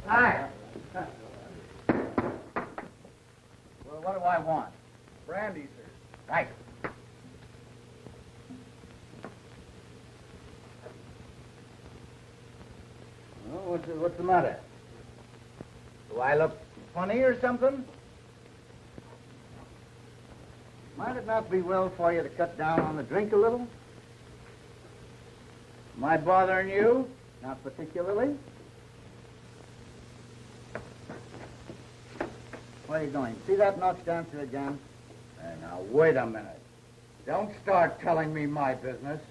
Hi. Well, what do I want? Brandy, sir. Right. Well, what's the matter? Do I look funny or something? Might it not be well for you to cut down on the drink a little? Am I bothering you? Not particularly. Where are you going? See that notch dancer again? Now, wait a minute. Don't start telling me my business.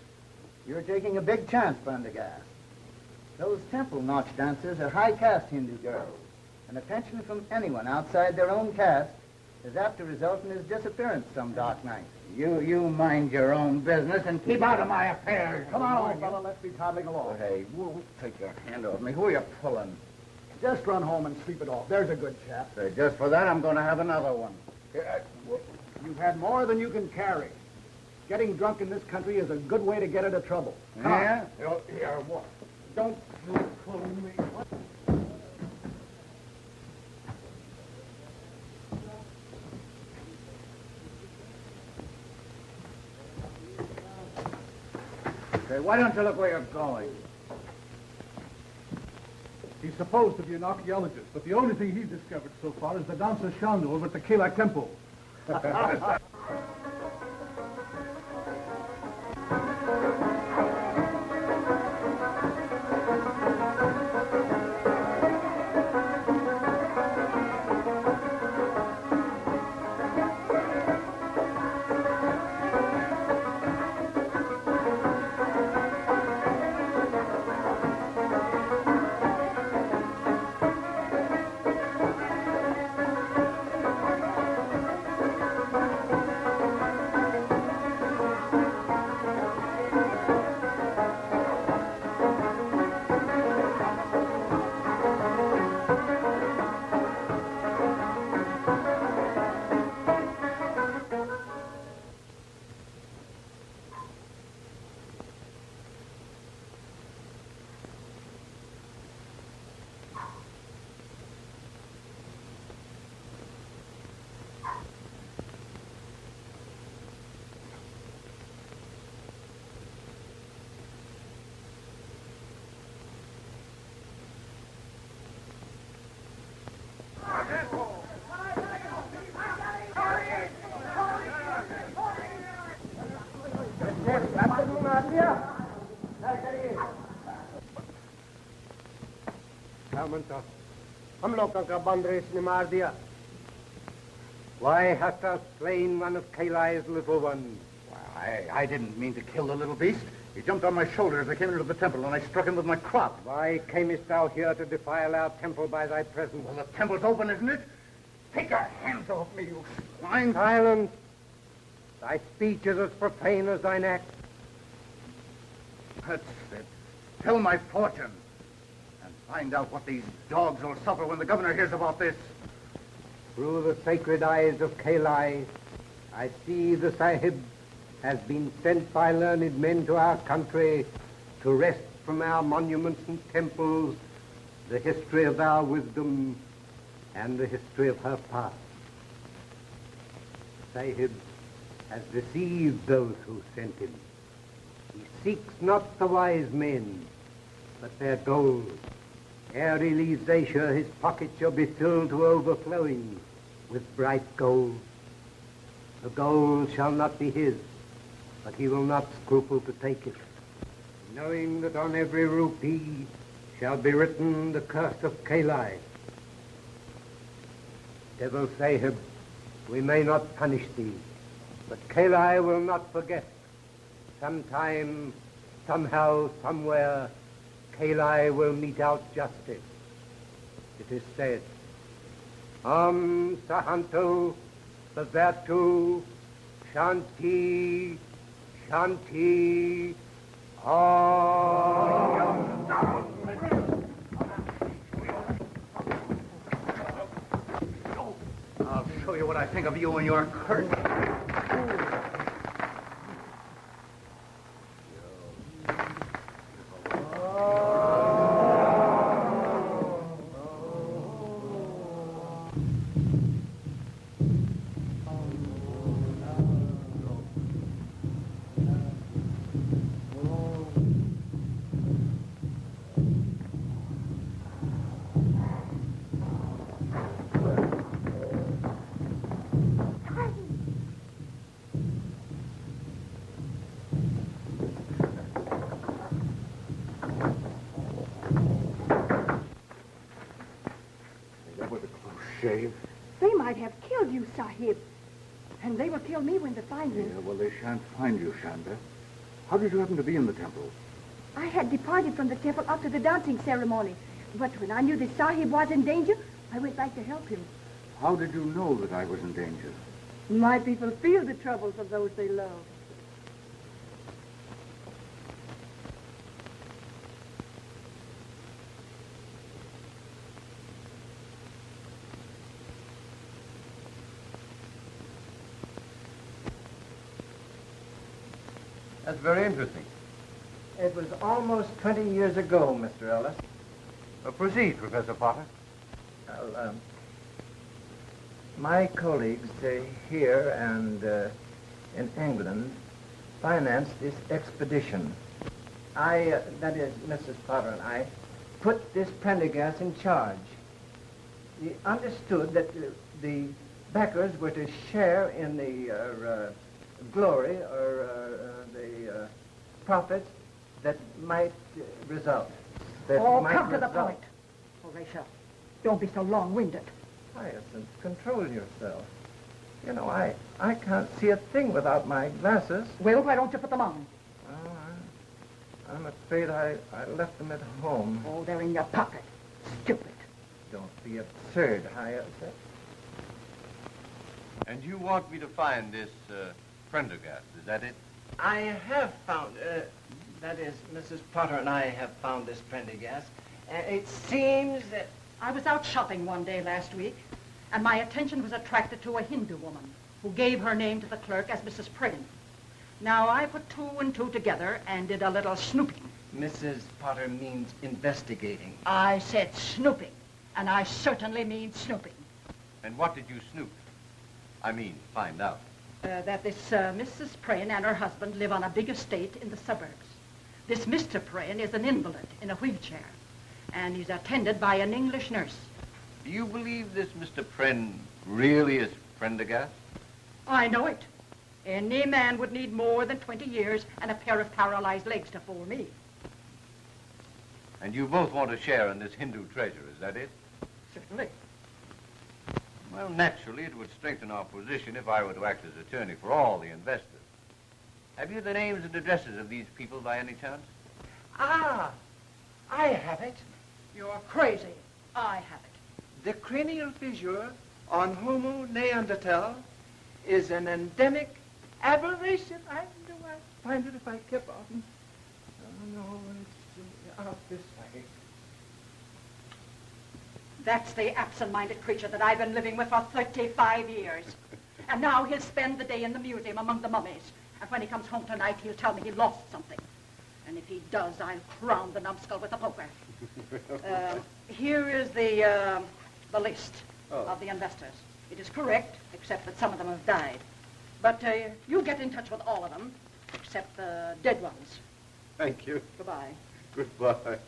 You're taking a big chance, Prendergast. Those temple notch dancers are high-caste Hindu girls, and attention from anyone outside their own caste is apt to result in his disappearance some dark night. You mind your own business and keep out of my affairs. Come on, old fellow, let's be toddling along. Hey, take your hand off me. Who are you pulling? Just run home and sleep it off. There's a good chap. Say, just for that, I'm going to have another one. You've had more than you can carry. Getting drunk in this country is a good way to get into trouble. Come Yeah? on. Here, what? Don't pull me. What? Say, why don't you look where you're going? He's supposed to be an archaeologist, but the only thing he's discovered so far is the dancer Shandu over at the Kela Temple. हम लोगों का बंद race ने मार दिया. Why hast thou slain one of Kalai's little ones? Well, I didn't mean to kill the little beast. He jumped on my shoulder as I came into the temple, and I struck him with my crop. Why camest thou here to defile our temple by thy presence? Well, the temple's open, isn't it? Take your hands off me, you swine. Silence! Thy speech is as profane as thine act. That's it. Tell my fortune. And find out what these dogs will suffer when the governor hears about this. Through the sacred eyes of Kalai, I see the Sahib has been sent by learned men to our country to wrest from our monuments and temples the history of our wisdom and the history of her past. Sahib has deceived those who sent him. He seeks not the wise men, but their gold. Ere he leaves Asia, his pocket shall be filled to overflowing with bright gold. The gold shall not be his, but he will not scruple to take it, knowing that on every rupee shall be written the curse of Kalai. Devil Sahib, we may not punish thee, but Kalai will not forget. Sometime, somehow, somewhere, Kalai will mete out justice. It is said, Sahanto, Bhavatu, Shanti, Shanti, Om. I'll show you what I think of you and your curse. Dave? They might have killed you, Sahib. And they will kill me when they find you. Yeah, well, they shan't find you, Shanda. How did you happen to be in the temple? I had departed from the temple after the dancing ceremony. But when I knew the Sahib was in danger, I went back to help him. How did you know that I was in danger? My people feel the troubles of those they love. That's very interesting. It was almost 20 years ago, Mr. Ellis. Proceed, Professor Potter. Well, my colleagues here and in England financed this expedition. That is, Mrs. Potter and I, put this Prendergast in charge. We understood that the backers were to share in the glory or the profits that might result. Come to the point. Horatio, don't be so long-winded. Hyacinth, control yourself. You know, I can't see a thing without my glasses. Well, why don't you put them on? Oh, I'm afraid I left them at home. Oh, they're in your pocket. Stupid. Don't be absurd, Hyacinth. And you want me to find this Prendergast, is that it? I have found, that is, Mrs. Potter and I have found this Prendergast. It seems that... I was out shopping one day last week, and my attention was attracted to a Hindu woman who gave her name to the clerk as Mrs. Prane. Now, I put two and two together and did a little snooping. Mrs. Potter means investigating. I said snooping, and I certainly mean snooping. And what did you snoop? I mean, find out. That this Mrs. Prane and her husband live on a big estate in the suburbs. This Mr. Prane is an invalid in a wheelchair, and he's attended by an English nurse. Do you believe this Mr. Pren really is Prendergast? I know it. Any man would need more than 20 years and a pair of paralyzed legs to fool me. And you both want to share in this Hindu treasure, is that it? Certainly. Well, naturally, it would strengthen our position if I were to act as attorney for all the investors. Have you the names and addresses of these people by any chance? Ah, I have it. You're crazy. I have it. The cranial fissure on Homo neanderthal is an endemic aberration. I know I'd find it if I kept on. Oh, no, it's out this way. That's the absent-minded creature that I've been living with for 35 years. And now he'll spend the day in the museum among the mummies. And when he comes home tonight, he'll tell me he lost something. And if he does, I'll crown the numbskull with a poker. Here is the list of the investors. It is correct, except that some of them have died. But you get in touch with all of them, except the dead ones. Thank you. Goodbye. Goodbye.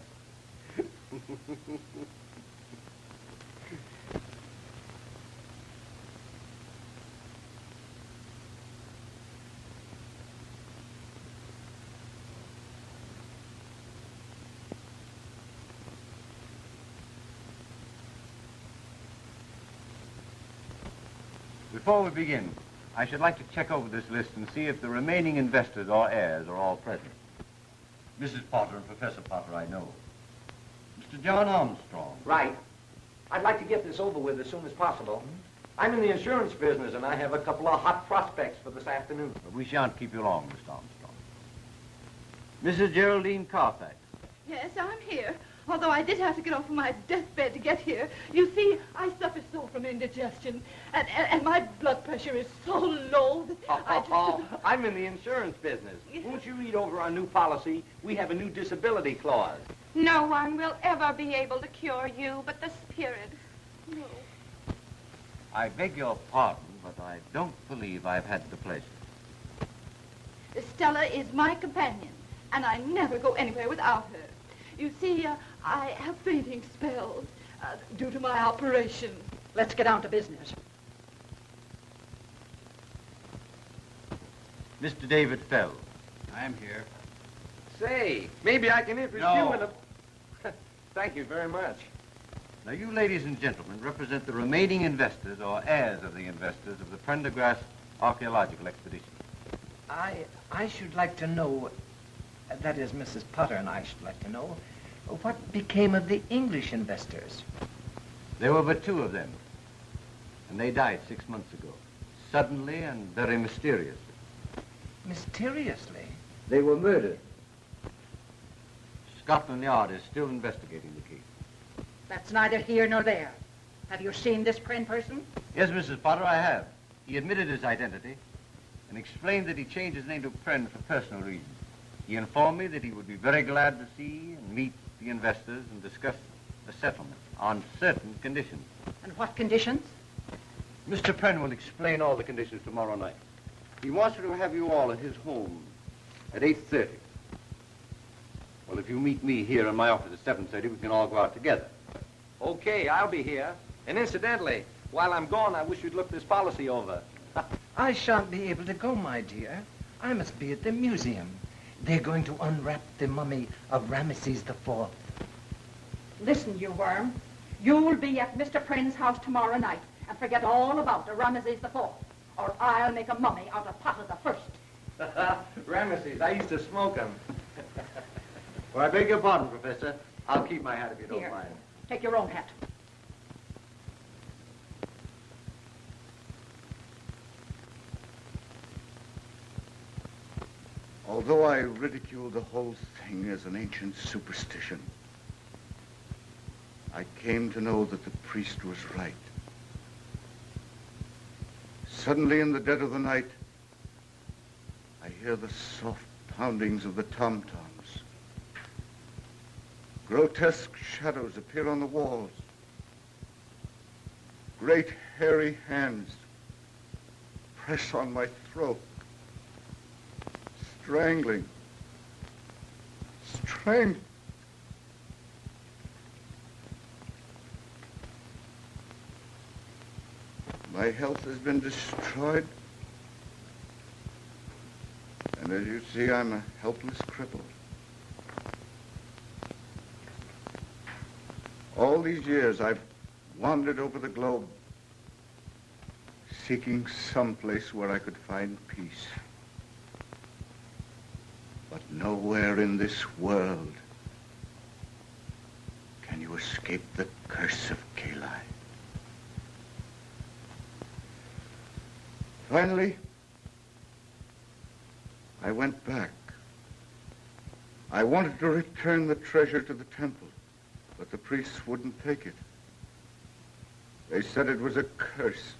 Before we begin, I should like to check over this list and see if the remaining investors or heirs are all present. Mrs. Potter and Professor Potter, I know. Mr. John Armstrong. Right. I'd like to get this over with as soon as possible. I'm in the insurance business, and I have a couple of hot prospects for this afternoon. But we shan't keep you long, Mr. Armstrong. Mrs. Geraldine Carfax. Yes, I'm here. Although I did have to get off of my deathbed to get here. You see, I suffer so from indigestion, and my blood pressure is so low that I just... I'm in the insurance business. Won't you read over our new policy? We have a new disability clause. No one will ever be able to cure you but the spirit. No. I beg your pardon, but I don't believe I've had the pleasure. Stella is my companion, and I never go anywhere without her. You see, I have fainting spells due to my operation. Let's get down to business. Mr. David Fell. I'm here. Say, maybe I can interest No. you in a... Thank you very much. Now, you ladies and gentlemen represent the remaining investors or heirs of the investors of the Prendergast archaeological expedition. I should like to know, that is, Mrs. Potter and I should like to know, what became of the English investors? There were but two of them, and they died 6 months ago, suddenly and very mysteriously. Mysteriously? They were murdered. Scotland Yard is still investigating the case. That's neither here nor there. Have you seen this Pren person? Yes, Mrs. Potter, I have. He admitted his identity and explained that he changed his name to Pren for personal reasons. He informed me that he would be very glad to see and meet the investors and discuss a settlement on certain conditions. And what conditions? Mr. Pren will explain all the conditions tomorrow night. He wants to have you all at his home at 8:30. Well, if you meet me here in my office at 7:30, we can all go out together. Okay, I'll be here. And incidentally, while I'm gone, I wish you'd look this policy over. I shan't be able to go, my dear. I must be at the museum. They're going to unwrap the mummy of Ramesses IV. Listen, you worm. You'll be at Mr. Pren's house tomorrow night and forget all about the Ramesses IV, or I'll make a mummy out of Potter the First. Ramesses, I used to smoke them. Well, I beg your pardon, Professor. I'll keep my hat if you don't Here, mind. take your own hat. Although I ridicule the whole thing as an ancient superstition, I came to know that the priest was right. Suddenly, in the dead of the night, I hear the soft poundings of the tom-toms. Grotesque shadows appear on the walls. Great hairy hands press on my throat, strangling. My health has been destroyed, and as you see, I'm a helpless cripple. All these years, I've wandered over the globe, seeking some place where I could find peace. But nowhere in this world can you escape the curse of Kali. Finally, I went back. I wanted to return the treasure to the temple, but the priests wouldn't take it. They said it was accursed.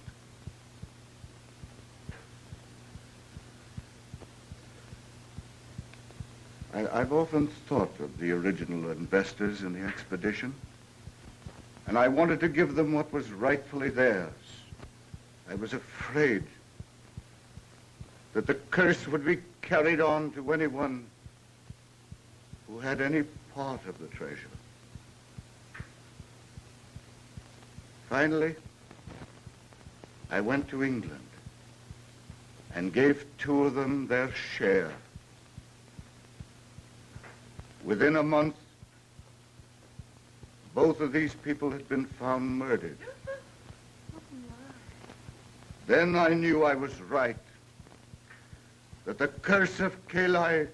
I've often thought of the original investors in the expedition, and I wanted to give them what was rightfully theirs. I was afraid that the curse would be carried on to anyone who had any part of the treasure. Finally, I went to England and gave two of them their share. Within a month, both of these people had been found murdered. Then I knew I was right, that the curse of Kali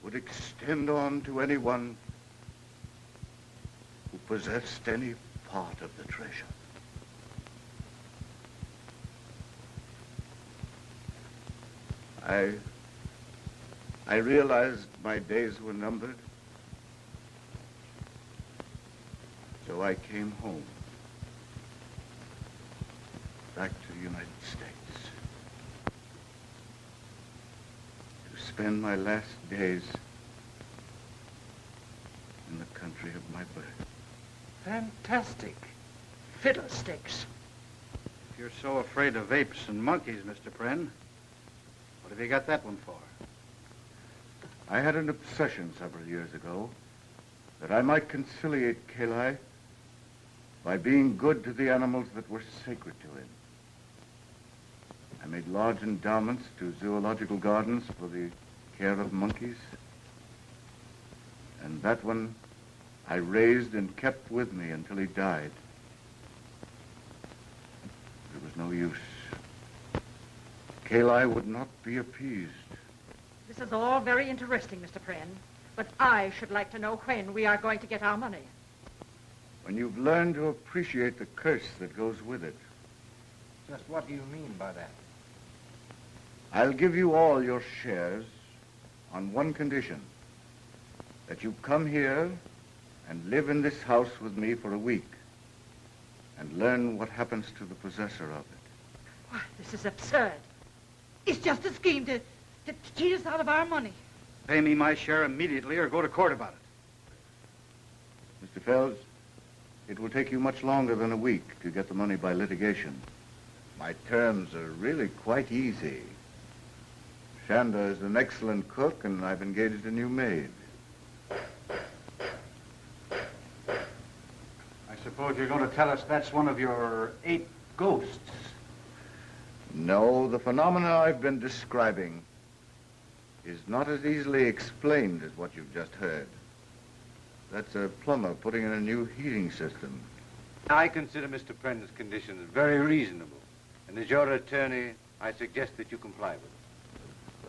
would extend on to anyone who possessed any part of the treasure. I realized my days were numbered, so I came home, back to the United States, to spend my last days in the country of my birth. Fantastic. Fiddlesticks. If you're so afraid of apes and monkeys, Mr. Pren, what have you got that one for? I had an obsession several years ago that I might conciliate Kali by being good to the animals that were sacred to him. I made large endowments to zoological gardens for the care of monkeys, and that one I raised and kept with me until he died. There was no use. Kayli would not be appeased. This is all very interesting, Mr. Prynne, but I should like to know when we are going to get our money. When you've learned to appreciate the curse that goes with it. Just what do you mean by that? I'll give you all your shares on one condition. That you come here and live in this house with me for a week and learn what happens to the possessor of it. Why, this is absurd. It's just a scheme to cheat us out of our money. Pay me my share immediately or go to court about it. Mr. Fells, it will take you much longer than a week to get the money by litigation. My terms are really quite easy. Shanda is an excellent cook, and I've engaged a new maid. I suppose you're going to tell us that's one of your 8 ghosts. No, the phenomena I've been describing is not as easily explained as what you've just heard. That's a plumber putting in a new heating system. I consider Mr. Prynne's conditions very reasonable, and as your attorney, I suggest that you comply with them.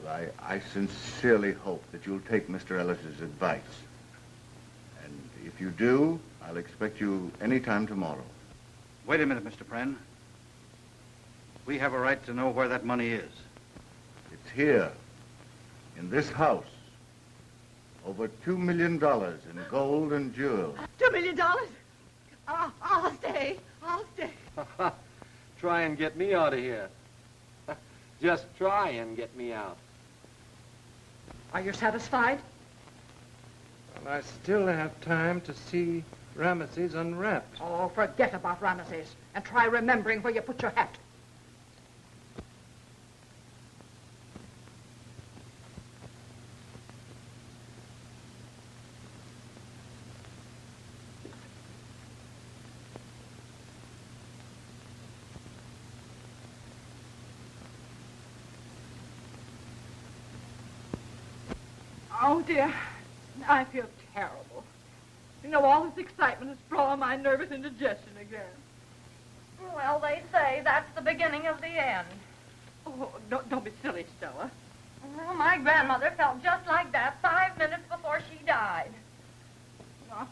Well, I sincerely hope that you'll take Mr. Ellis's advice. And if you do, I'll expect you any time tomorrow. Wait a minute, Mr. Prynne. We have a right to know where that money is. It's here, in this house. Over $2 million in gold and jewels. $2 million? I'll stay. I'll stay. Try and get me out of here. Just try and get me out. Are you satisfied? Well, I still have time to see Ramesses unwrapped. Oh, forget about Ramesses and try remembering where you put your hat. Oh, dear. I feel terrible. You know, all this excitement has brought on my nervous indigestion again. Well, they say that's the beginning of the end. Oh, don't be silly, Stella. Well, my grandmother felt just like that 5 minutes before she died. Oh,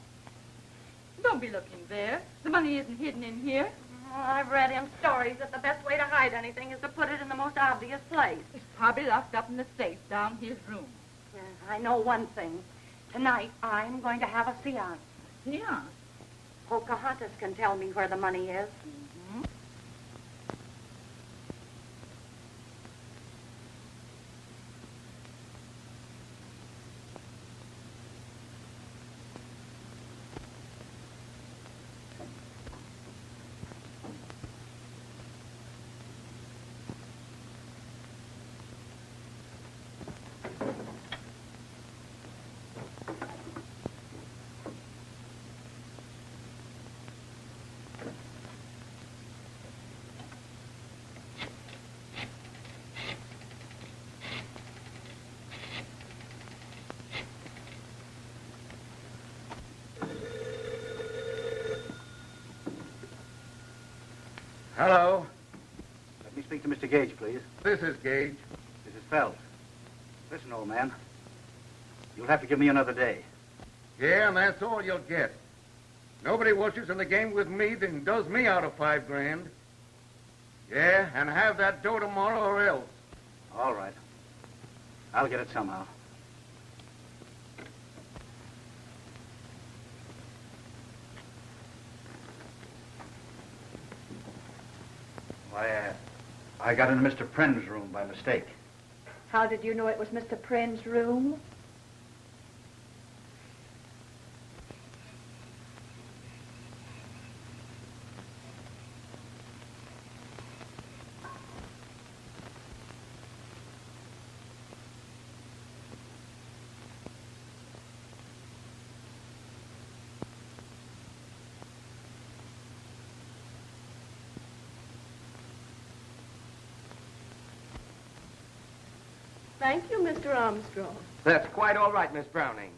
don't be looking there. The money isn't hidden in here. Well, I've read in stories that the best way to hide anything is to put it in the most obvious place. It's probably locked up in the safe down his room. I know one thing. Tonight, I'm going to have a seance. Yeah. Pocahontas can tell me where the money is. Mm-hmm. Hello. Let me speak to Mr. Gage, please. This is Gage. This is Fells. Listen, old man. You'll have to give me another day. Yeah, and that's all you'll get. Nobody wishes in the game with me than does me out of 5 grand. Yeah, and have that dough tomorrow or else. All right. I'll get it somehow. Why, I got into Mr. Prynne's room by mistake. How did you know it was Mr. Prynne's room? Thank you, Mr. Armstrong. That's quite all right, Miss Browning.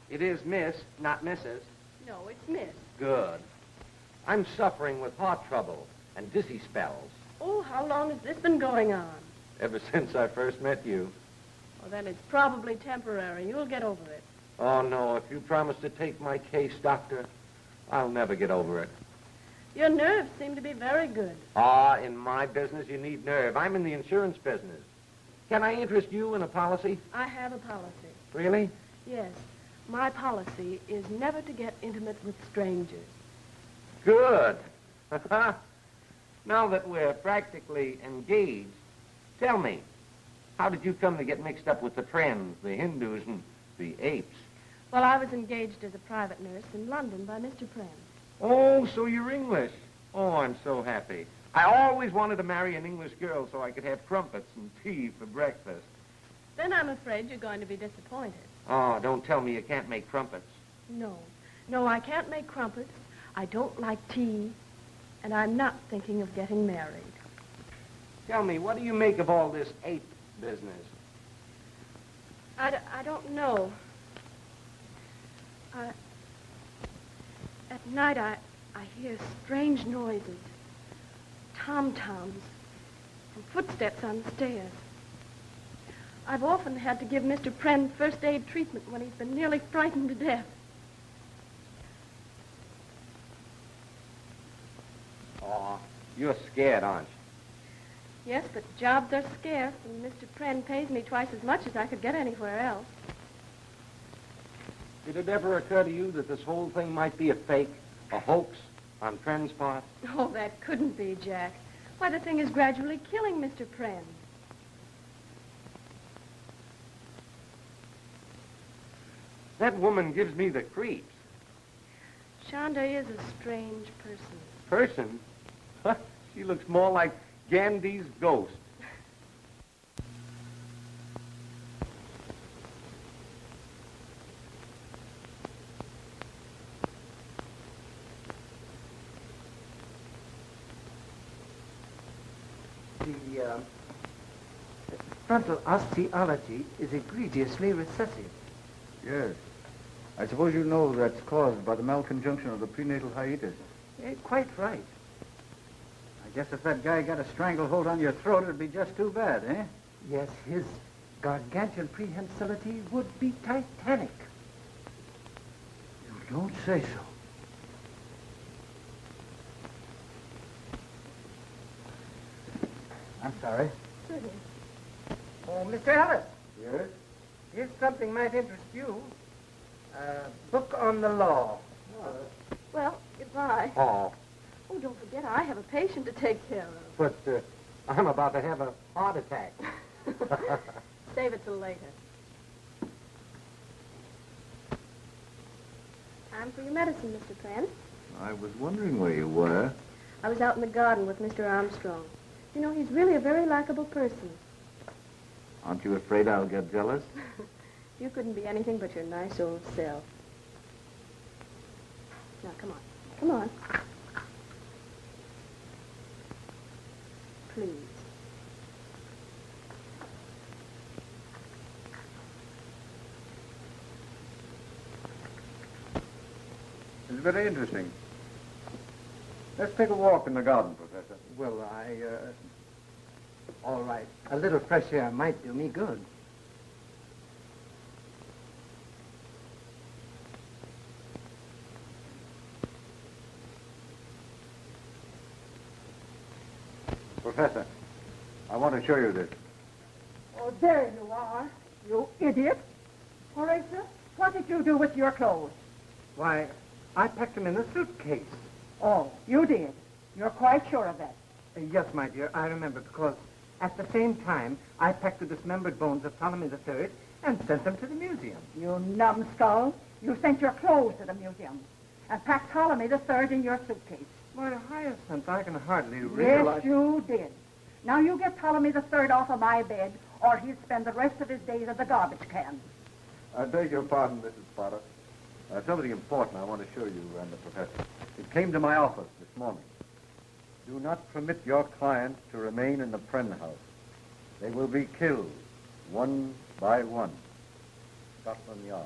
It is Miss, not Mrs. No, it's Miss. Good. I'm suffering with heart trouble and dizzy spells. Oh, how long has this been going on? Ever since I first met you. Well, then it's probably temporary. You'll get over it. Oh, no, if you promise to take my case, Doctor, I'll never get over it. Your nerves seem to be very good. Ah, in my business, you need nerve. I'm in the insurance business. Can I interest you in a policy? I have a policy. Really? Yes. My policy is never to get intimate with strangers. Good. Now that we're practically engaged, tell me, how did you come to get mixed up with the Friends, the Hindus, and the apes? Well, I was engaged as a private nurse in London by Mr. Pren. Oh, so you're English. Oh, I'm so happy. I always wanted to marry an English girl so I could have crumpets and tea for breakfast. Then I'm afraid you're going to be disappointed. Oh, don't tell me you can't make crumpets. No. No, I can't make crumpets. I don't like tea. And I'm not thinking of getting married. Tell me, what do you make of all this ape business? I don't know. At night, I hear strange noises. Tom-toms and footsteps on the stairs. I've often had to give Mr. Pren first aid treatment when he's been nearly frightened to death. Oh, you're scared, aren't you? Yes, but jobs are scarce, and Mr. Pren pays me twice as much as I could get anywhere else. Did it ever occur to you that this whole thing might be a fake, a hoax on Pren's part? Oh, that couldn't be, Jack. Why, the thing is gradually killing Mr. Pren. That woman gives me the creeps. Shonda is a strange person. Person? Huh? She looks more like Gandhi's ghost. The frontal osteology is egregiously recessive. Yes. I suppose you know that's caused by the malconjunction of the prenatal hiatus. Quite right. I guess if that guy got a stranglehold on your throat, it'd be just too bad, eh? Yes, his gargantuan prehensility would be titanic. You don't say so. I'm sorry. Oh, Mr. Ellis, Yes? here's something might interest you. A book on the law. Well, goodbye. Oh, Oh, don't forget, I have a patient to take care of. but I'm about to have a heart attack. Save it till later. Time for your medicine, Mr. Pren. I was wondering where you were. I was out in the garden with Mr. Armstrong. You know, he's really a very likable person. Aren't you afraid I'll get jealous? You couldn't be anything but your nice old self. Now, come on. Come on. Please. It's very interesting. Let's take a walk in the garden, Professor. Well, all right. A little fresh air might do me good. Professor, I want to show you this. Oh, there you are, you idiot. Horatio, what did you do with your clothes? Why, I packed them in a suitcase. Oh, you did. You're quite sure of that. Yes, my dear, I remember, because at the same time, I packed the dismembered bones of Ptolemy III and sent them to the museum. You numbskull. You sent your clothes to the museum and packed Ptolemy III in your suitcase. My Hyacinth, I can hardly realize... Yes, you did. Now you get Ptolemy III off of my bed, or he'll spend the rest of his days at the garbage can. I beg your pardon, Mrs. Potter. Something important I want to show you and the professor. It came to my office this morning. Do not permit your client to remain in the Pren house. They will be killed, one by one. Scotland Yard.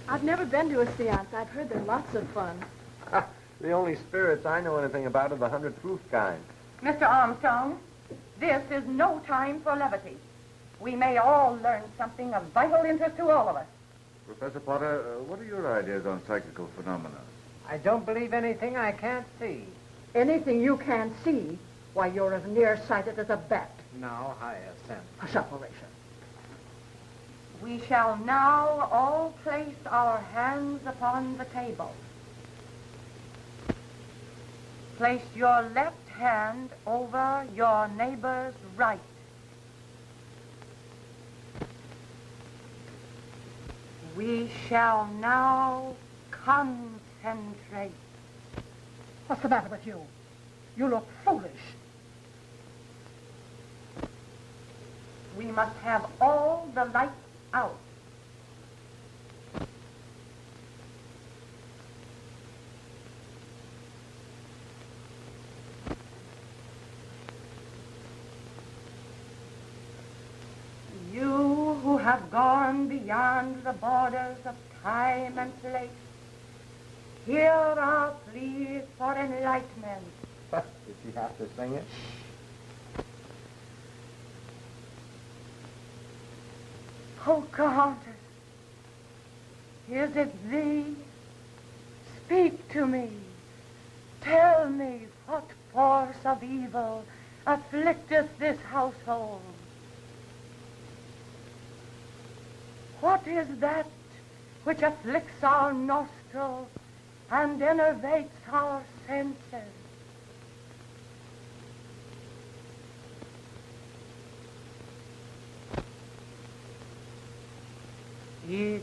I've never been to a seance. I've heard they're lots of fun. The only spirits I know anything about are the 100 proof kind. Mr. Armstrong, this is no time for levity. We may all learn something of vital interest to all of us. Professor Potter, what are your ideas on psychical phenomena? I don't believe anything I can't see. Anything you can't see, why, you're as nearsighted as a bat. Now, Hyacinth. Hush up, Horatio. We shall now all place our hands upon the table. Place your left hand over your neighbor's right. We shall now concentrate. What's the matter with you? You look foolish. We must have all the lights out. You who have gone beyond the borders of time and place, here are pleas for enlightenment. Did she have to sing it? Pocahontas, is it thee? Speak to me. Tell me what force of evil afflicteth this household. What is that which afflicts our nostrils and enervates our senses? It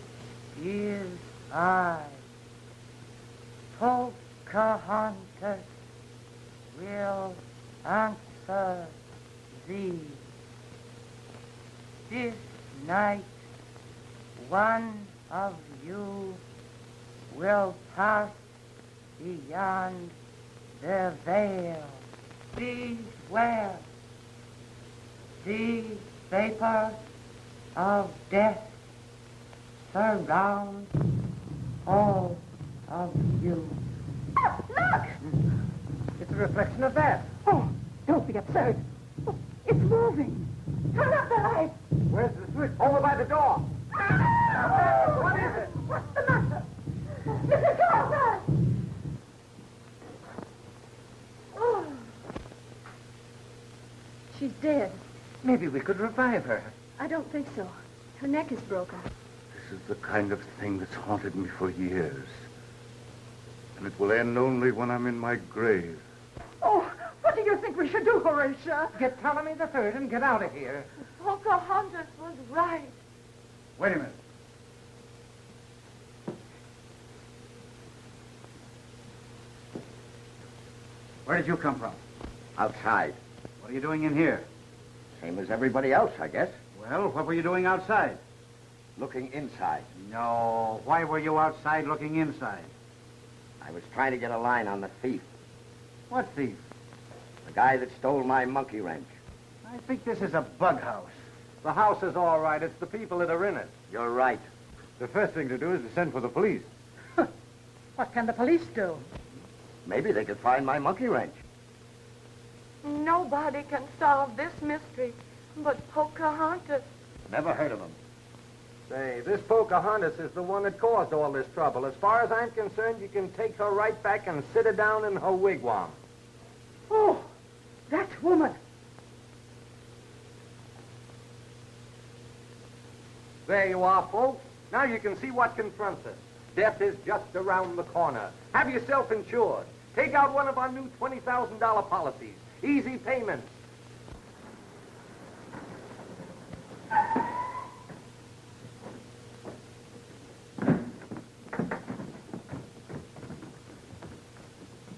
is I, Pocahontas, will answer thee. This night, one of you will pass beyond the veil. Beware. The vapor of death surround all of you. Oh, look! It's a reflection of that. Oh, don't be absurd. Oh, it's moving. Turn up the light. Where's the switch? Over by the door. What is it? What's the matter? Mrs. Carter! Oh. She's dead. Maybe we could revive her. I don't think so. Her neck is broken. This is the kind of thing that's haunted me for years. And it will end only when I'm in my grave. Oh, what do you think we should do, Horatio? Get Ptolemy the Third and get out of here. Pocahontas was right. Wait a minute. Where did you come from? Outside. What are you doing in here? Same as everybody else, I guess. Well, what were you doing outside? Looking inside. No. Why were you outside looking inside? I was trying to get a line on the thief. What thief? The guy that stole my monkey wrench. I think this is a bug house. The house is all right. It's the people that are in it. You're right. The first thing to do is to send for the police. What can the police do? Maybe they could find my monkey wrench. Nobody can solve this mystery but Pocahontas. Never heard of him. Say, this Pocahontas is the one that caused all this trouble. As far as I'm concerned, you can take her right back and sit her down in her wigwam. Oh, that woman. There you are, folks. Now you can see what confronts us. Death is just around the corner. Have yourself insured. Take out one of our new $20,000 policies. Easy payments.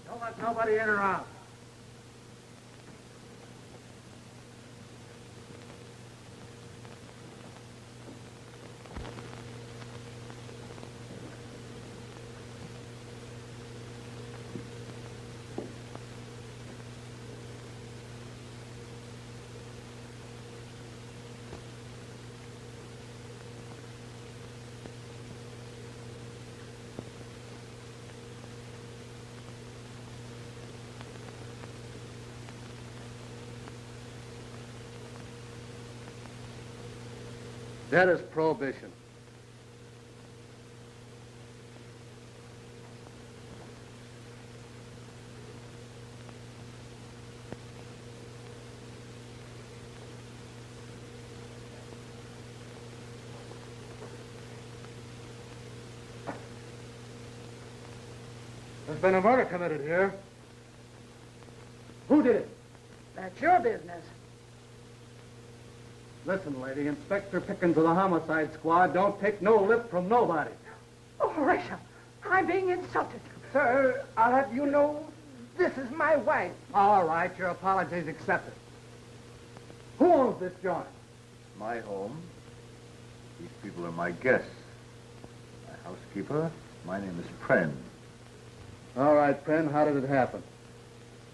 Don't let nobody in or out. That is prohibition. There's been a murder committed here. Who did it? That's your business. Listen, lady, Inspector Pickens of the Homicide Squad don't take no lip from nobody. Oh, Horatio, I'm being insulted. Sir, I'll have you know this is my wife. All right, your apology is accepted. Who owns this joint? My home. These people are my guests. My housekeeper. My name is Pren. All right, Pren, how did it happen?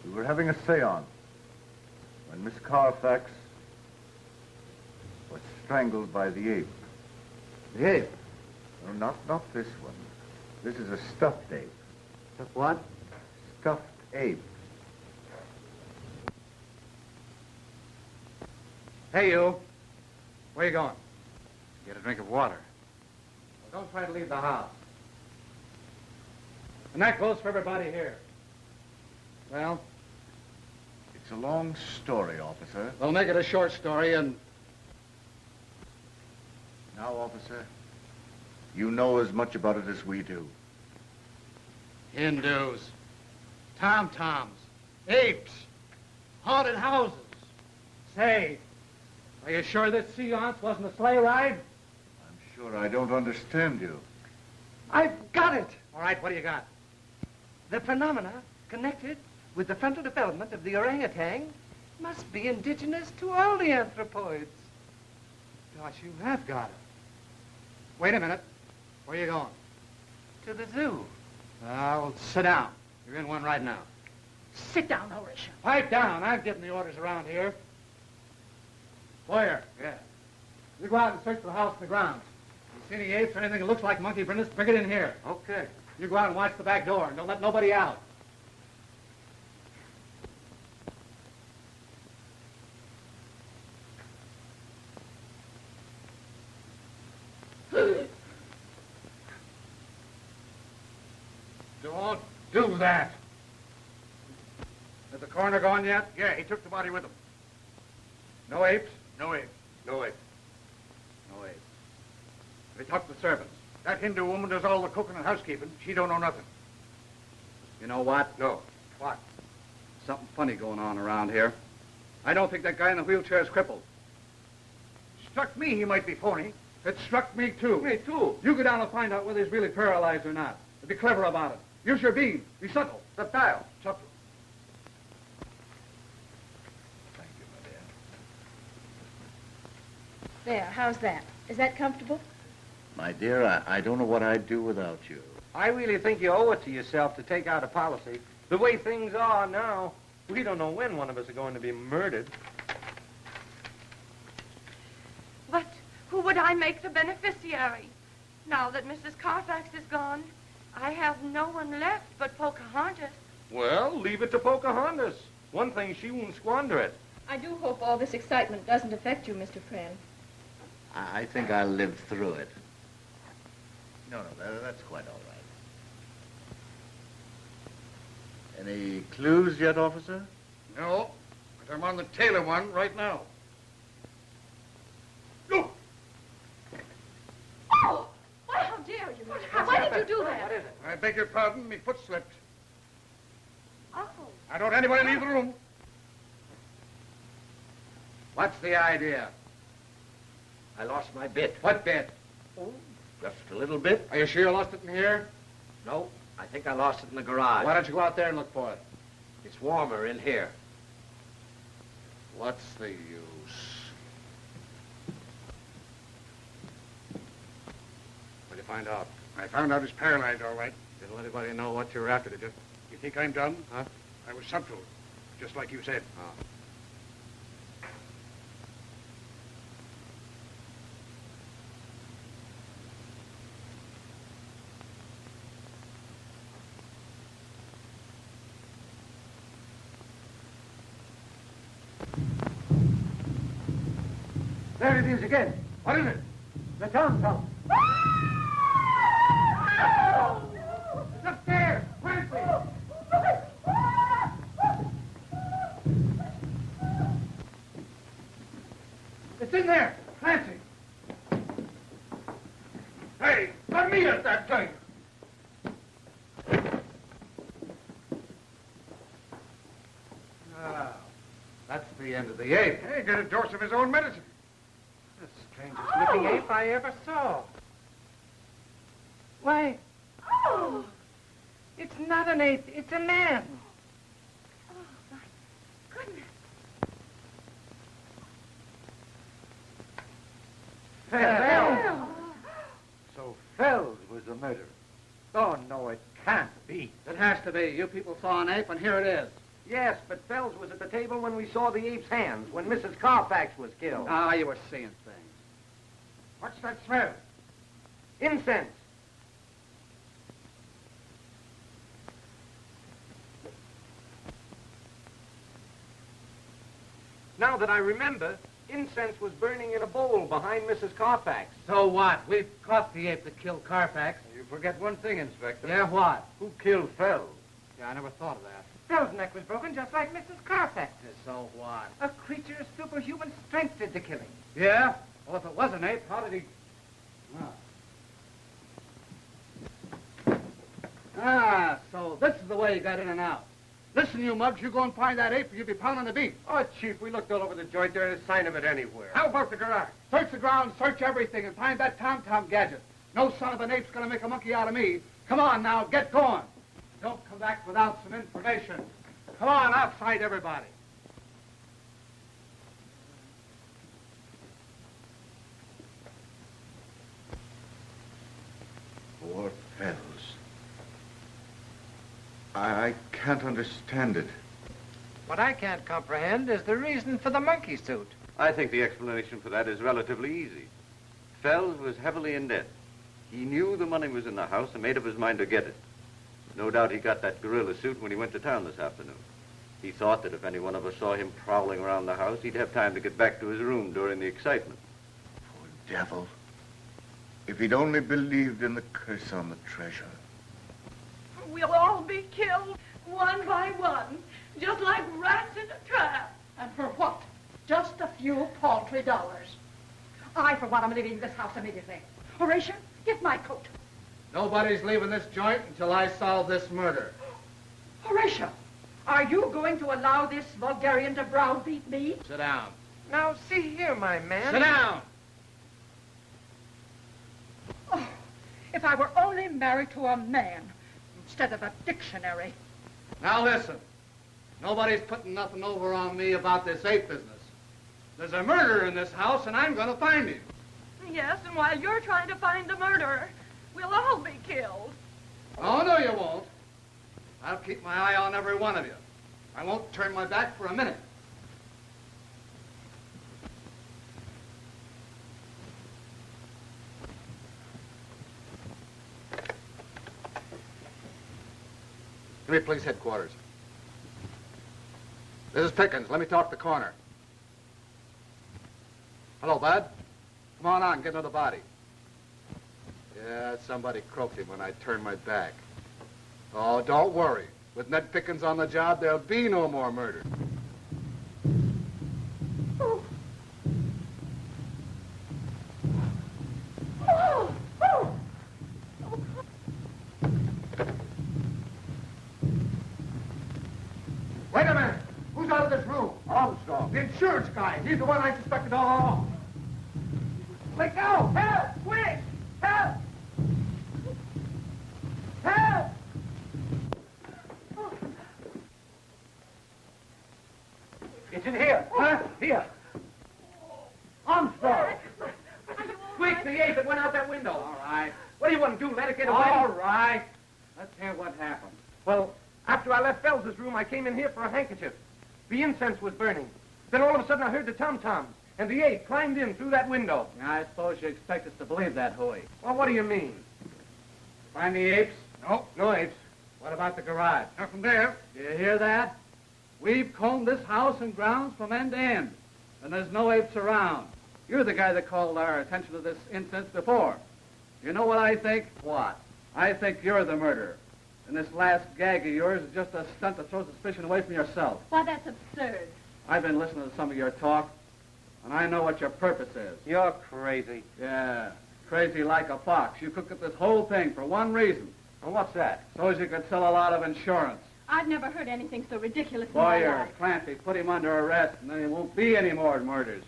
We were having a seance when Miss Carfax was strangled by the ape. The ape? No, not this one. This is a stuffed ape. What? Stuffed ape. Hey, you. Where you going? Get a drink of water. Well, don't try to leave the house. And that goes for everybody here. Well, It's a long story, officer. we'll make it a short story and... Now, officer, you know as much about it as we do. Hindus, tom-toms, apes, haunted houses. Say, are you sure this seance wasn't a sleigh ride? I'm sure I don't understand you. I've got it. All right, what do you got? The phenomena connected with the frontal development of the orangutan must be indigenous to all the anthropoids. Gosh, you have got it. Wait a minute. Where are you going? To the zoo. Well, sit down. You're in one right now. Sit down, Horatio. Pipe down. I'm getting the orders around here. Boyer. Yeah. You go out and search the house and the grounds. You see any apes or anything that looks like monkey brindles, bring it in here. Okay. You go out and watch the back door and don't let nobody out. Don't do that. Is the coroner gone yet? Yeah, he took the body with him. No apes? No ape. No apes. No apes. They talked to the servants. That Hindu woman does all the cooking and housekeeping. She don't know nothing. You know what? No. What? Something funny going on around here. I don't think that guy in the wheelchair is crippled. Struck me he might be phony. It struck me, too. Me, too. You go down and find out whether he's really paralyzed or not. And be clever about it. Use your beam. Be subtle. Subtle. Subtle. Thank you, my dear. There, how's that? Is that comfortable? My dear, I don't know what I'd do without you. I really think you owe it to yourself to take out a policy. The way things are now, we don't know when one of us are going to be murdered. But who would I make the beneficiary? Now that Mrs. Carfax is gone, I have no one left but Pocahontas. Well, leave it to Pocahontas. One thing, she won't squander it. I do hope all this excitement doesn't affect you, Mr. Friend. I think I'll live through it. No, that's quite all right. Any clues yet, officer? No, but I'm on the tail of one right now. No! Oh! Why, how dare you? Why did you do that? What is it? I beg your pardon, me foot slipped. Oh. I don't anybody leave the room. What's the idea? I lost my bit. What bit? Just a little bit. Are you sure you lost it in here? No, I think I lost it in the garage. Why don't you go out there and look for it? It's warmer in here. What's the use? What did you find out? I found out he's paralyzed, all right. Didn't let anybody know what you were after, did you? You think I'm done? Huh? I was subtle, just like you said. Oh. There it is again. What is it? The tom-tom. It's upstairs. Quickly. It's in there. Clancy. Hey, let me at that thing. Ah, that's the end of the ape. Hey, get a dose of his own medicine. The strangest looking ape I ever saw. Why, it's not an ape, it's a man. Fells. So Fells was the murderer. Oh, no, it can't be. It has to be. You people saw an ape, and here it is. Yes, but Fells was at the table when we saw the ape's hands, when Mrs. Carfax was killed. Ah, you were seeing things. What's that smell? Incense. Now that I remember, incense was burning in a bowl behind Mrs. Carfax. So what? We've caught the ape that killed Carfax. You forget one thing, Inspector. Yeah, what? Who killed Fells? Yeah, I never thought of that. Fells' neck was broken just like Mrs. Carfax's. So what? A creature of superhuman strength did the killing. Yeah? Well, if it was an ape, how did he... Ah, so this is the way you got in and out. Listen, you mugs, you go and find that ape or you'll be pounding the beat. Oh, Chief, we looked all over the joint. There ain't a sign of it anywhere. How about the garage? Search the ground, search everything, and find that tom-tom gadget. No son of an ape's gonna make a monkey out of me. Come on now, get going. Don't come back without some information. Come on, outside everybody. Poor Fells. I can't understand it. What I can't comprehend is the reason for the monkey suit. I think the explanation for that is relatively easy. Fells was heavily in debt. He knew the money was in the house and made up his mind to get it. No doubt he got that gorilla suit when he went to town this afternoon. He thought that if any one of us saw him prowling around the house, he'd have time to get back to his room during the excitement. Poor devil. If he'd only believed in the curse on the treasure. We'll all be killed, one by one, just like rats in a trap. And for what? Just a few paltry dollars. I, for one, am leaving this house immediately. Horatio, get my coat. Nobody's leaving this joint until I solve this murder. Horatio, are you going to allow this vulgarian to browbeat me? Sit down. Now, see here, my man. Sit down. Oh, if I were only married to a man instead of a dictionary. Now listen. Nobody's putting nothing over on me about this ape business. There's a murderer in this house, and I'm going to find him. Yes, and while you're trying to find the murderer, we'll all be killed. Oh, no, you won't. I'll keep my eye on every one of you. I won't turn my back for a minute. Give me police headquarters. This is Pickens. Let me talk the corner. Hello, Bud. Come on out and get another body. Yeah, somebody croaked him when I turned my back. Oh, don't worry. With Ned Pickens on the job, there'll be no more murder. Wait a minute. Who's out of this room? Armstrong. The insurance guy. He's the one I suspected all along. Let go! Help! Quick! Help! Help! It's in here. Huh? Here. Armstrong. Quick, the ape that went out that window. All right. What do you want to do, let it get away? All right. Let's hear what happened. Well, after I left Fells' room, I came in here for a handkerchief. The incense was burning. Then all of a sudden I heard the tom-toms, and the ape climbed in through that window. I suppose you expect us to believe that, Hooey. Well, what do you mean? Find the apes? No, no apes. What about the garage? Nothing there. Do you hear that? We've combed this house and grounds from end to end, and there's no apes around. You're the guy that called our attention to this instance before. You know what I think? What? I think you're the murderer. And this last gag of yours is just a stunt to throw suspicion away from yourself. Why, that's absurd. I've been listening to some of your talk, and I know what your purpose is. You're crazy. Yeah, crazy like a fox. You cooked up this whole thing for one reason. Well, what's that? So as you could sell a lot of insurance. I've never heard anything so ridiculous in my Boyer, life. Clancy, put him under arrest, and then there won't be any more murders.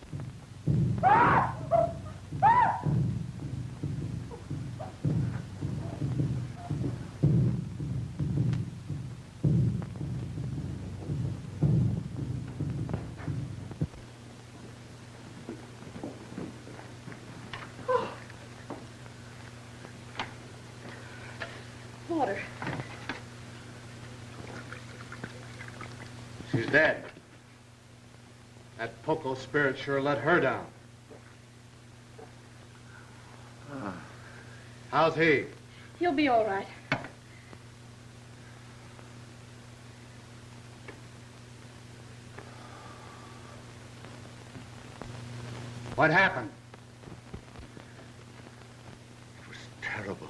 Water. She's dead. That Poco spirit sure let her down. How's he? He'll be all right. What happened? It was terrible.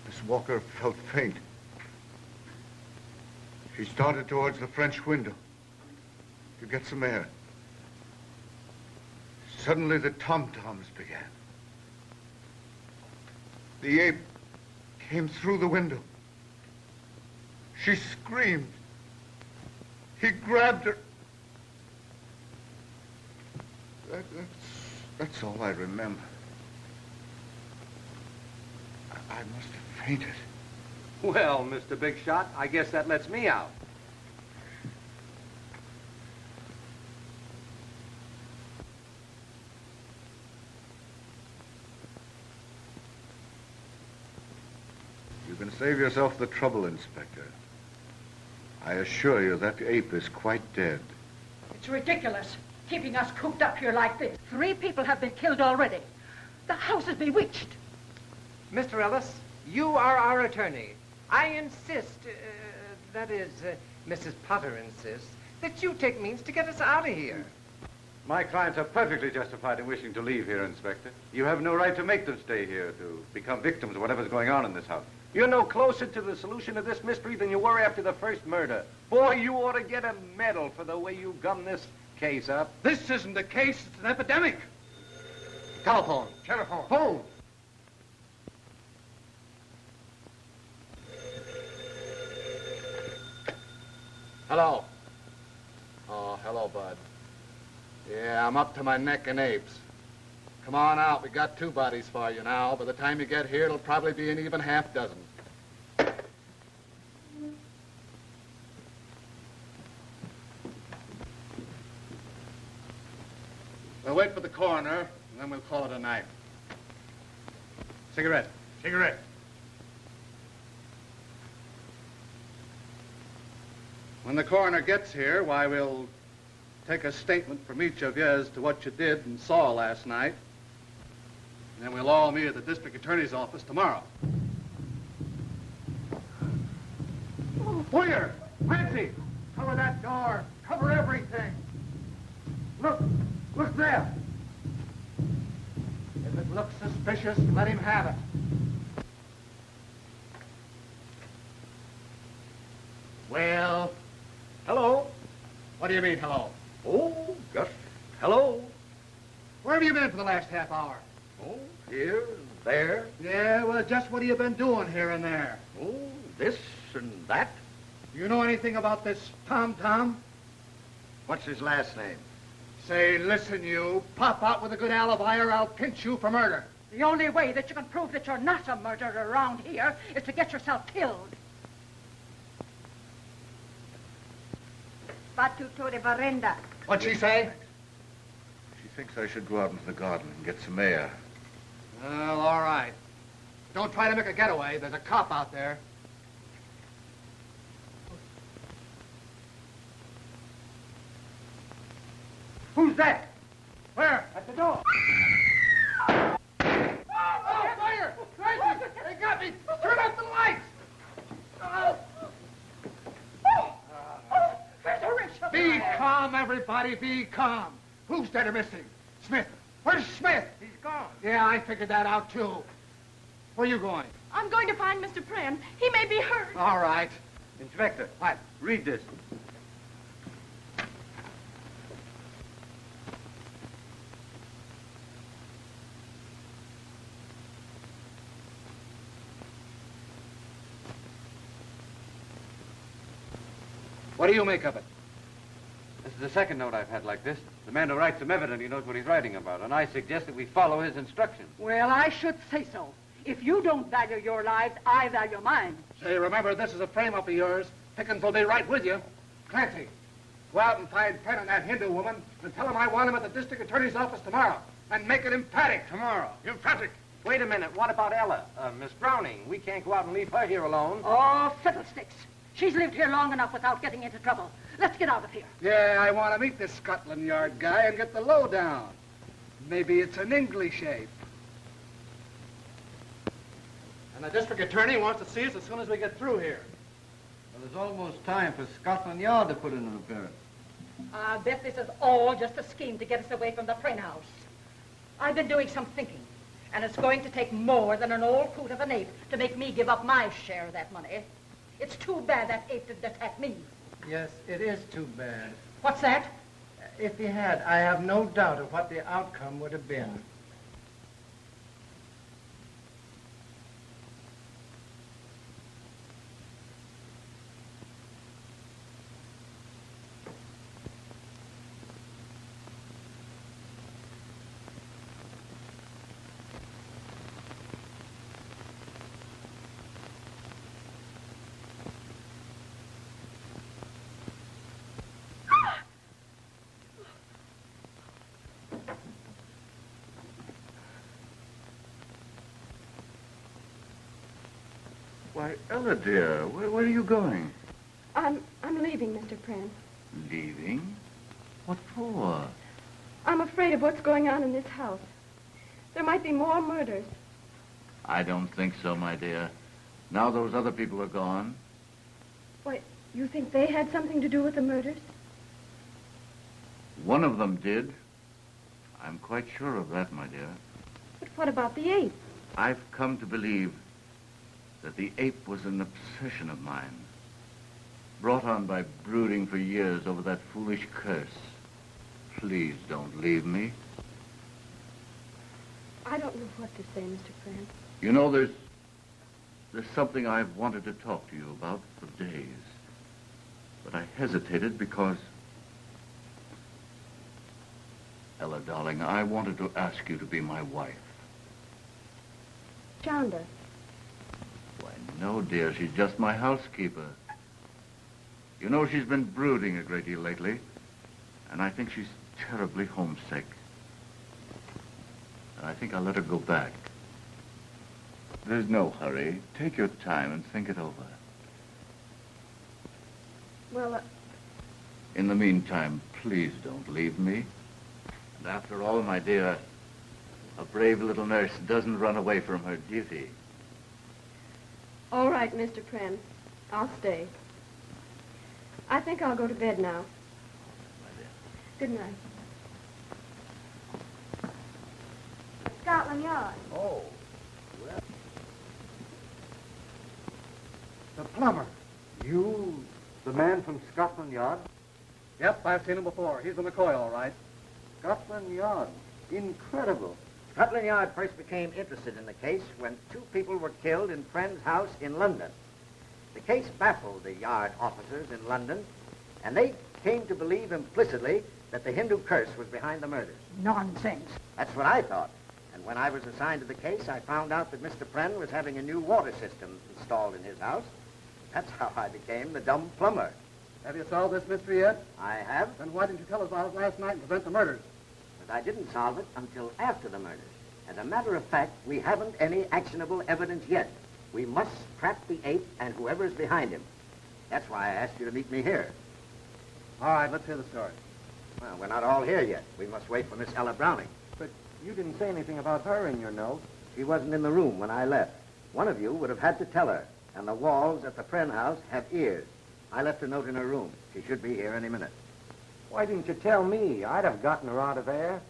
Miss Walker felt faint. She started towards the French window to get some air. Suddenly, the tom-toms began. The ape came through the window. She screamed. He grabbed her. That's all I remember. I must have fainted. Well, Mr. Big Shot, I guess that lets me out. You can save yourself the trouble, Inspector. I assure you that ape is quite dead. It's ridiculous, keeping us cooped up here like this. 3 people have been killed already. The house is bewitched. Mr. Ellis, you are our attorney. I insist, that is, Mrs. Potter insists, that you take means to get us out of here. My clients are perfectly justified in wishing to leave here, Inspector. You have no right to make them stay here, to become victims of whatever's going on in this house. You're no closer to the solution of this mystery than you were after the first murder. Boy, you ought to get a medal for the way you gummed this case up. This isn't a case, it's an epidemic. Telephone. Telephone. Phone. Hello. Oh, hello, Bud. Yeah, I'm up to my neck in apes. Come on out. We got 2 bodies for you now. By the time you get here, it'll probably be an even half dozen. We'll wait for the coroner, and then we'll call it a night. Cigarette. Cigarette. When the coroner gets here, why, we'll take a statement from each of you as to what you did and saw last night. And then we'll all meet at the district attorney's office tomorrow. Boyer, Clancy, cover that door. Cover everything. Look there. If it looks suspicious, let him have it. Well, Hello. what do you mean, hello? Oh, just hello. Where have you been for the last half hour? Oh, here and there. Yeah, well, just what have you been doing here and there? Oh, this and that. Do you know anything about this Tom? What's his last name? Say, listen, you. Pop out with a good alibi or I'll pinch you for murder. The only way that you can prove that you're not a murderer around here is to get yourself killed. Batutore Varenda. What'd she say? She thinks I should go out into the garden and get some air. Well, all right. Don't try to make a getaway. There's a cop out there. Who's that? Where? At the door. Oh, fire! Crazy! They got me! Turn off the lights! Be calm, everybody. Be calm. Who's dead or missing? Smith. Where's Smith? He's gone. Yeah, I figured that out, too. Where are you going? I'm going to find Mr. Pren. He may be hurt. All right. Inspector, What? read this. What do you make of it? This is the second note I've had like this. The man who writes them evidently knows what he's writing about, and I suggest that we follow his instructions. Well, I should say so. If you don't value your lives, I value mine. Say, remember, this is a frame-up of yours. Pickens will be right with you. Clancy, go out and find Penn and that Hindu woman and tell him I want him at the district attorney's office tomorrow. And make it emphatic. Tomorrow. Emphatic. Wait a minute. What about Ella? Miss Browning. We can't go out and leave her here alone. Oh, fiddlesticks. She's lived here long enough without getting into trouble. Let's get out of here. Yeah, I want to meet this Scotland Yard guy and get the lowdown. Maybe it's an English ape. And the district attorney wants to see us as soon as we get through here. Well, it's almost time for Scotland Yard to put in an appearance. I bet this is all just a scheme to get us away from the Prynne house. I've been doing some thinking, and it's going to take more than an old coot of an ape to make me give up my share of that money. It's too bad that ape didn't attack me. Yes, it is too bad. What's that? If he had, I have no doubt of what the outcome would have been. Why, Ella, dear, where are you going? I'm leaving, Mr. Pren. Leaving? What for? I'm afraid of what's going on in this house. There might be more murders. I don't think so, my dear. Now those other people are gone. Why, you think they had something to do with the murders? One of them did. I'm quite sure of that, my dear. But what about the ape? I've come to believe that the ape was an obsession of mine, brought on by brooding for years over that foolish curse. Please don't leave me. I don't know what to say, Mr. Pren. You know, there's something I've wanted to talk to you about for days, but I hesitated because... Ella, darling, I wanted to ask you to be my wife. Chanda. Why, no, dear, she's just my housekeeper. You know, she's been brooding a great deal lately, and I think she's terribly homesick. And I think I'll let her go back. There's no hurry. Take your time and think it over. Well, In the meantime, please don't leave me. And after all, my dear, a brave little nurse doesn't run away from her duty. all right, Mr. Pren. I'll stay. I think I'll go to bed now. Good night. Scotland Yard. Oh, well. The plumber. You, the man from Scotland Yard? Yep, I've seen him before. He's the McCoy, all right. Scotland Yard. Incredible. Scotland Yard first became interested in the case when two people were killed in Pren's house in London. The case baffled the Yard officers in London, and they came to believe implicitly that the Hindu curse was behind the murders. Nonsense. That's what I thought. And when I was assigned to the case, I found out that Mr. Pren was having a new water system installed in his house. That's how I became the dumb plumber. Have you solved this mystery yet? I have, Then why didn't you tell us about it last night and prevent the murders? but I didn't solve it until after the murders. As a matter of fact, we haven't any actionable evidence yet. We must trap the ape and whoever's behind him. That's why I asked you to meet me here. All right, let's hear the story. Well, we're not all here yet. We must wait for Miss Ella Browning. But you didn't say anything about her in your note. She wasn't in the room when I left. One of you would have had to tell her. And the walls at the Pren house have ears. I left a note in her room. She should be here any minute. Why didn't you tell me? I'd have gotten her out of there.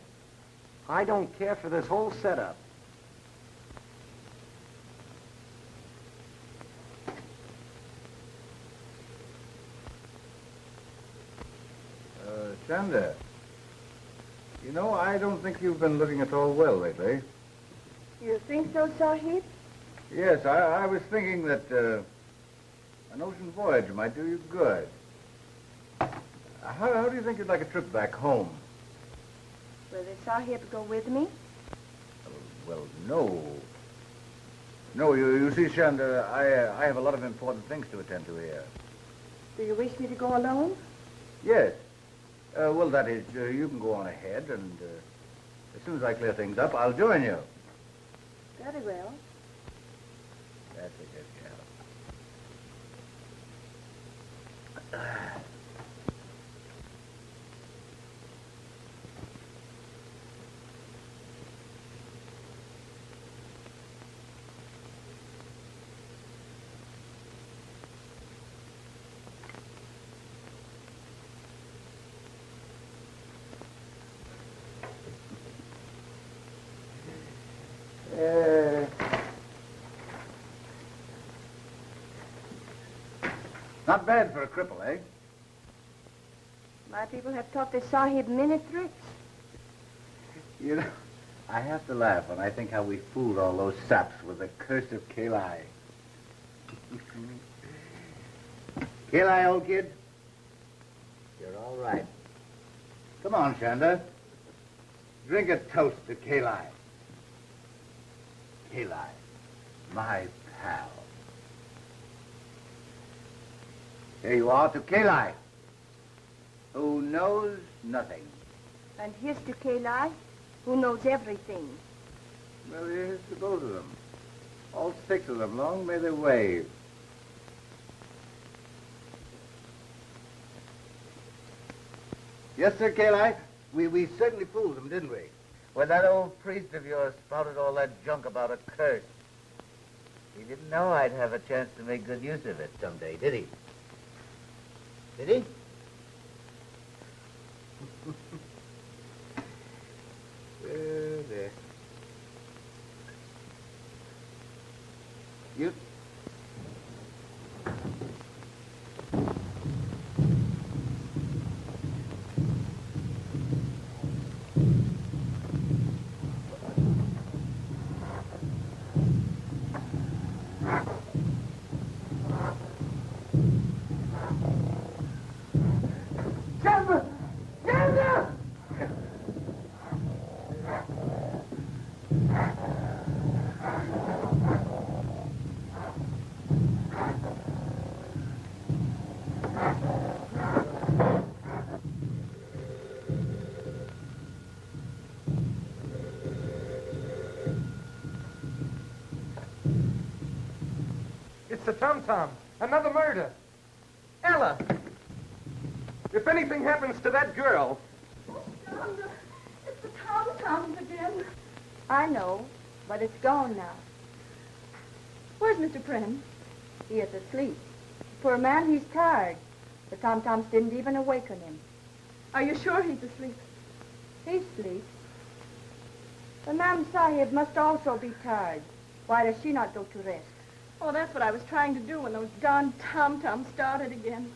I don't care for this whole setup. Chanda, you know, I don't think you've been looking at all well lately. You think so, Sahib? Yes, I was thinking that an ocean voyage might do you good. How do you think you'd like a trip back home? Will the Sahib go with me? Well, no. No, you see, Chanda, I have a lot of important things to attend to here. Do you wish me to go alone? Yes. Well, that is, you can go on ahead, and as soon as I clear things up, I'll join you. Very well. That's a good girl. Not bad for a cripple, eh? My people have taught the Sahib many tricks. You know, I have to laugh when I think how we fooled all those saps with the curse of Kalai. Kalai, old kid, you're all right. Come on, Chanda. Drink a toast to Kalai. Kalai, my pal. Here you are to Kalai, who knows nothing. And here's to Kalai, who knows everything. Well, here's to both of them. All 6 of them. Long may they wave. Yes, sir, Kalai. We certainly fooled them, didn't we? When that old priest of yours spouted all that junk about a curse. He didn't know I'd have a chance to make good use of it someday, did he? Did he? There. You... It's the Tom-Tom. Another murder. Ella! If anything happens to that girl... Yonder, it's the Tom-Toms again. I know, but it's gone now. Where's Mr. Prem? He is asleep. Poor man, he's tired. The tom-toms didn't even awaken him. Are you sure he's asleep? He's asleep. The Mam Sahib must also be tired. Why does she not go to rest? Oh, that's what I was trying to do when those darn tom-toms started again.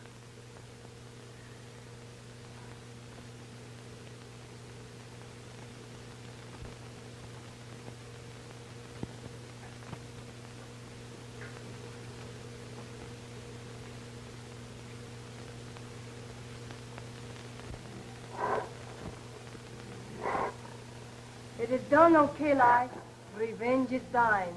It is done, O Kalai. Revenge is thine.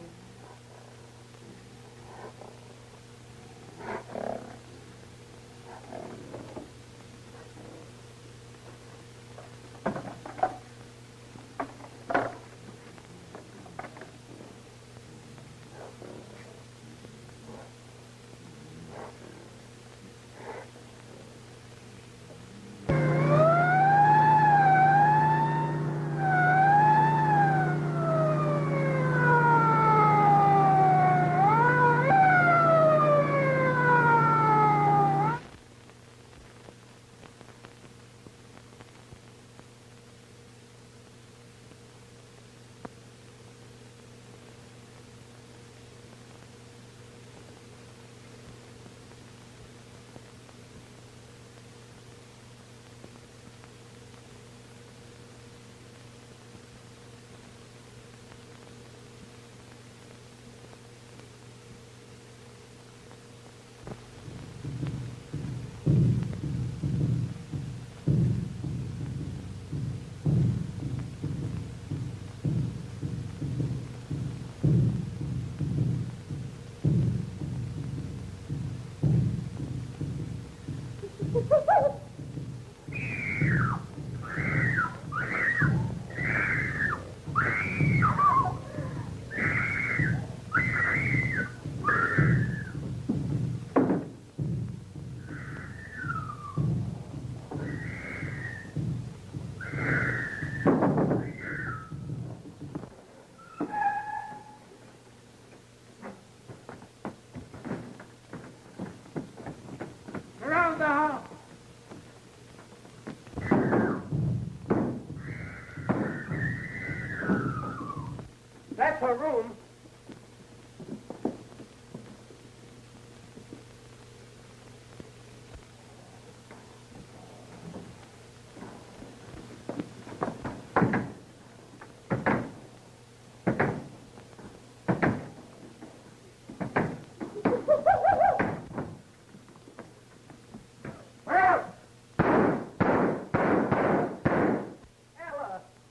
her room.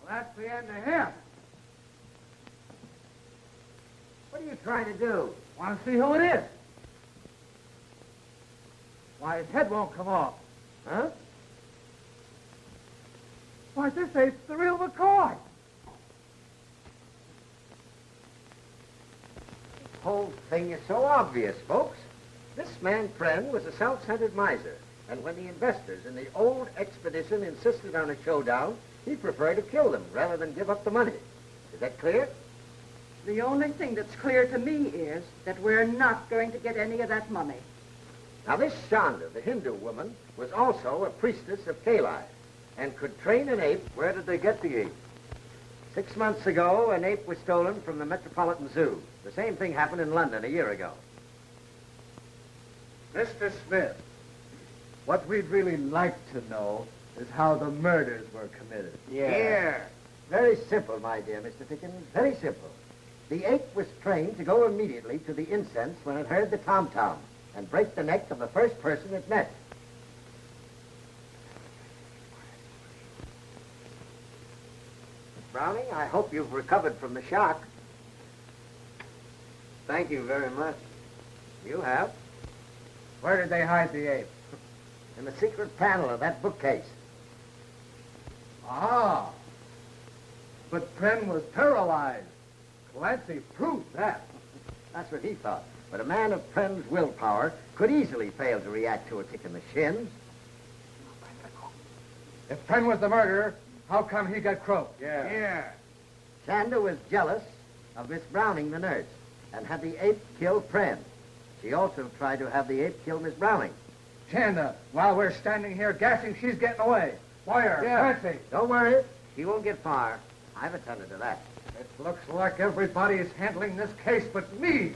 That's the end of him. What are you trying to do? Want to see who it is? Why, his head won't come off. Huh? Why, this ain't the real McCoy. The whole thing is so obvious, folks. This man, Friend, was a self-centered miser. And when the investors in the old expedition insisted on a showdown, he preferred to kill them rather than give up the money. Is that clear? The only thing that's clear to me is that we're not going to get any of that money. Now, this Shonda, the Hindu woman, was also a priestess of Kali and could train an ape. Where did they get the ape? 6 months ago, an ape was stolen from the Metropolitan Zoo. The same thing happened in London a year ago. Mr. Smith, what we'd really like to know is how the murders were committed. Here. Very simple, my dear Mr. Pickens. Very simple. The ape was trained to go immediately to the incense when it heard the tom-tom and break the neck of the first person it met. Miss Browning, I hope you've recovered from the shock. Thank you very much. You have. Where did they hide the ape? In the secret panel of that bookcase. Ah. But Pren was paralyzed. Clancy proved that. That's what he thought. But a man of Pren's willpower could easily fail to react to a kick in the shins. If Pren was the murderer, how come he got croaked? Yeah. Shanda was jealous of Miss Browning, the nurse, and had the ape kill Pren. She also tried to have the ape kill Miss Browning. Chanda, while we're standing here gassing, she's getting away. Boyer, Clancy. Don't worry. She won't get far. I've attended to that. It looks like everybody's handling this case but me.